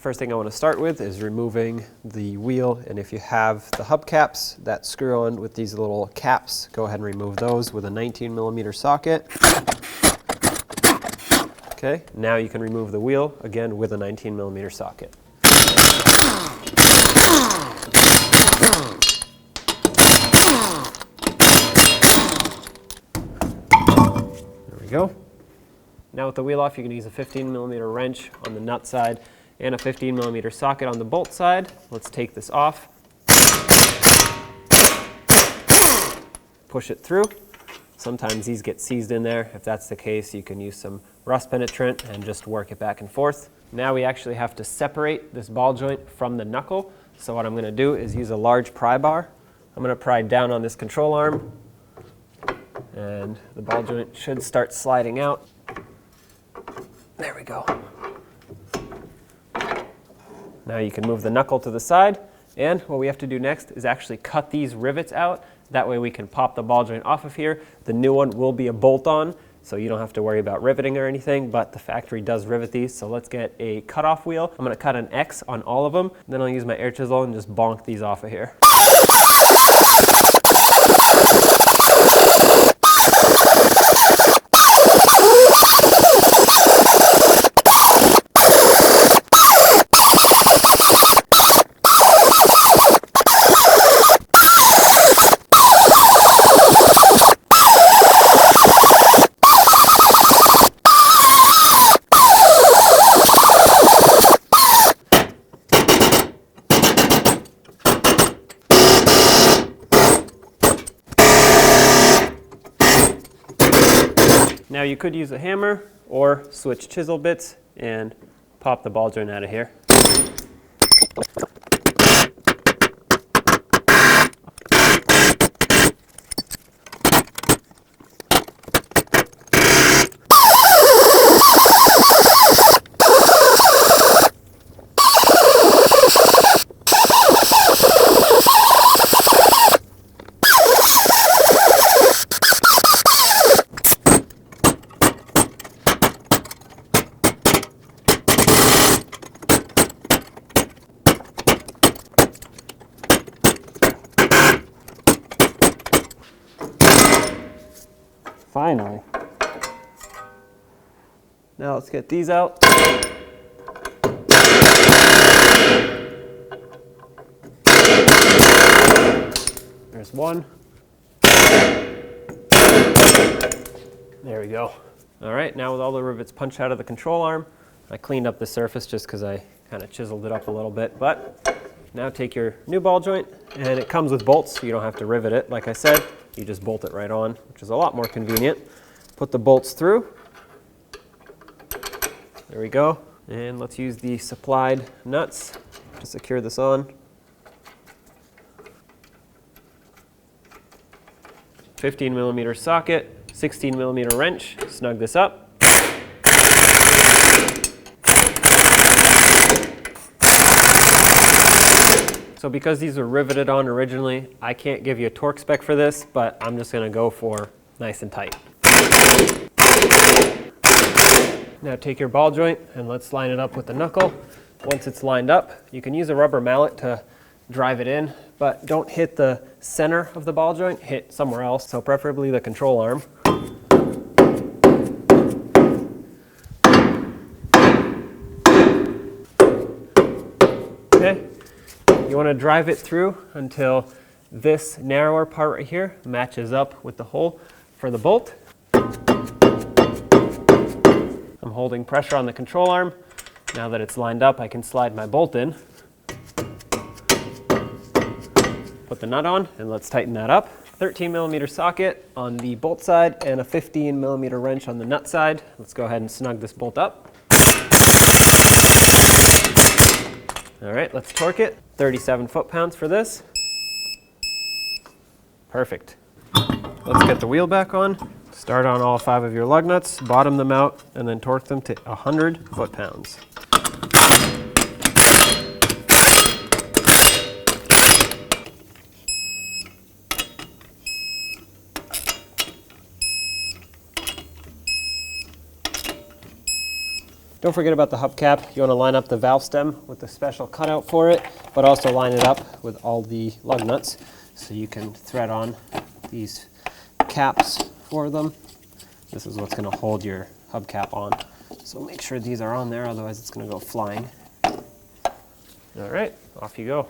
First thing I want to start with is removing the wheel, and if you have the hubcaps that screw on with these little caps, go ahead and remove those with a 19mm socket. Okay, now you can remove the wheel, again with a 19mm socket. There we go. Now with the wheel off, you can use a 15mm wrench on the nut side and a 15mm socket on the bolt side. Let's take this off. Push it through. Sometimes these get seized in there. If that's the case, you can use some rust penetrant and just work it back and forth. Now we actually have to separate this ball joint from the knuckle. So what I'm going to do is use a large pry bar. I'm going to pry down on this control arm, and the ball joint should start sliding out. There we go. Now you can move the knuckle to the side, and what we have to do next is actually cut these rivets out. That way we can pop the ball joint off of here. The new one will be a bolt-on, so you don't have to worry about riveting or anything, but the factory does rivet these. So let's get a cutoff wheel. I'm going to cut an X on all of them, then I'll use my air chisel and just bonk these off of here. Now you could use a hammer or switch chisel bits and pop the ball joint out of here. Finally. Now let's get these out. There's one. There we go. All right, now with all the rivets punched out of the control arm, I cleaned up the surface just because I kind of chiseled it up a little bit, but now take your new ball joint, and it comes with bolts, so you don't have to rivet it. Like I said, you just bolt it right on, which is a lot more convenient. Put the bolts through. There we go. And let's use the supplied nuts to secure this on. 15mm socket, 16mm wrench, snug this up. So because these were riveted on originally, I can't give you a torque spec for this, but I'm just going to go for nice and tight. Now take your ball joint and let's line it up with the knuckle. Once it's lined up, you can use a rubber mallet to drive it in, but don't hit the center of the ball joint, hit somewhere else, so preferably the control arm. Okay. You want to drive it through until this narrower part right here matches up with the hole for the bolt. I'm holding pressure on the control arm. Now that it's lined up, I can slide my bolt in. Put the nut on, and let's tighten that up. 13mm socket on the bolt side and a 15mm wrench on the nut side. Let's go ahead and snug this bolt up. All right, let's torque it. 37 foot-pounds for this. Perfect. Let's get the wheel back on. Start on all 5 of your lug nuts, bottom them out, and then torque them to 100 foot-pounds. Don't forget about the hubcap. You want to line up the valve stem with the special cutout for it, but also line it up with all the lug nuts so you can thread on these caps for them. This is what's going to hold your hubcap on. So make sure these are on there, otherwise it's going to go flying. All right, off you go.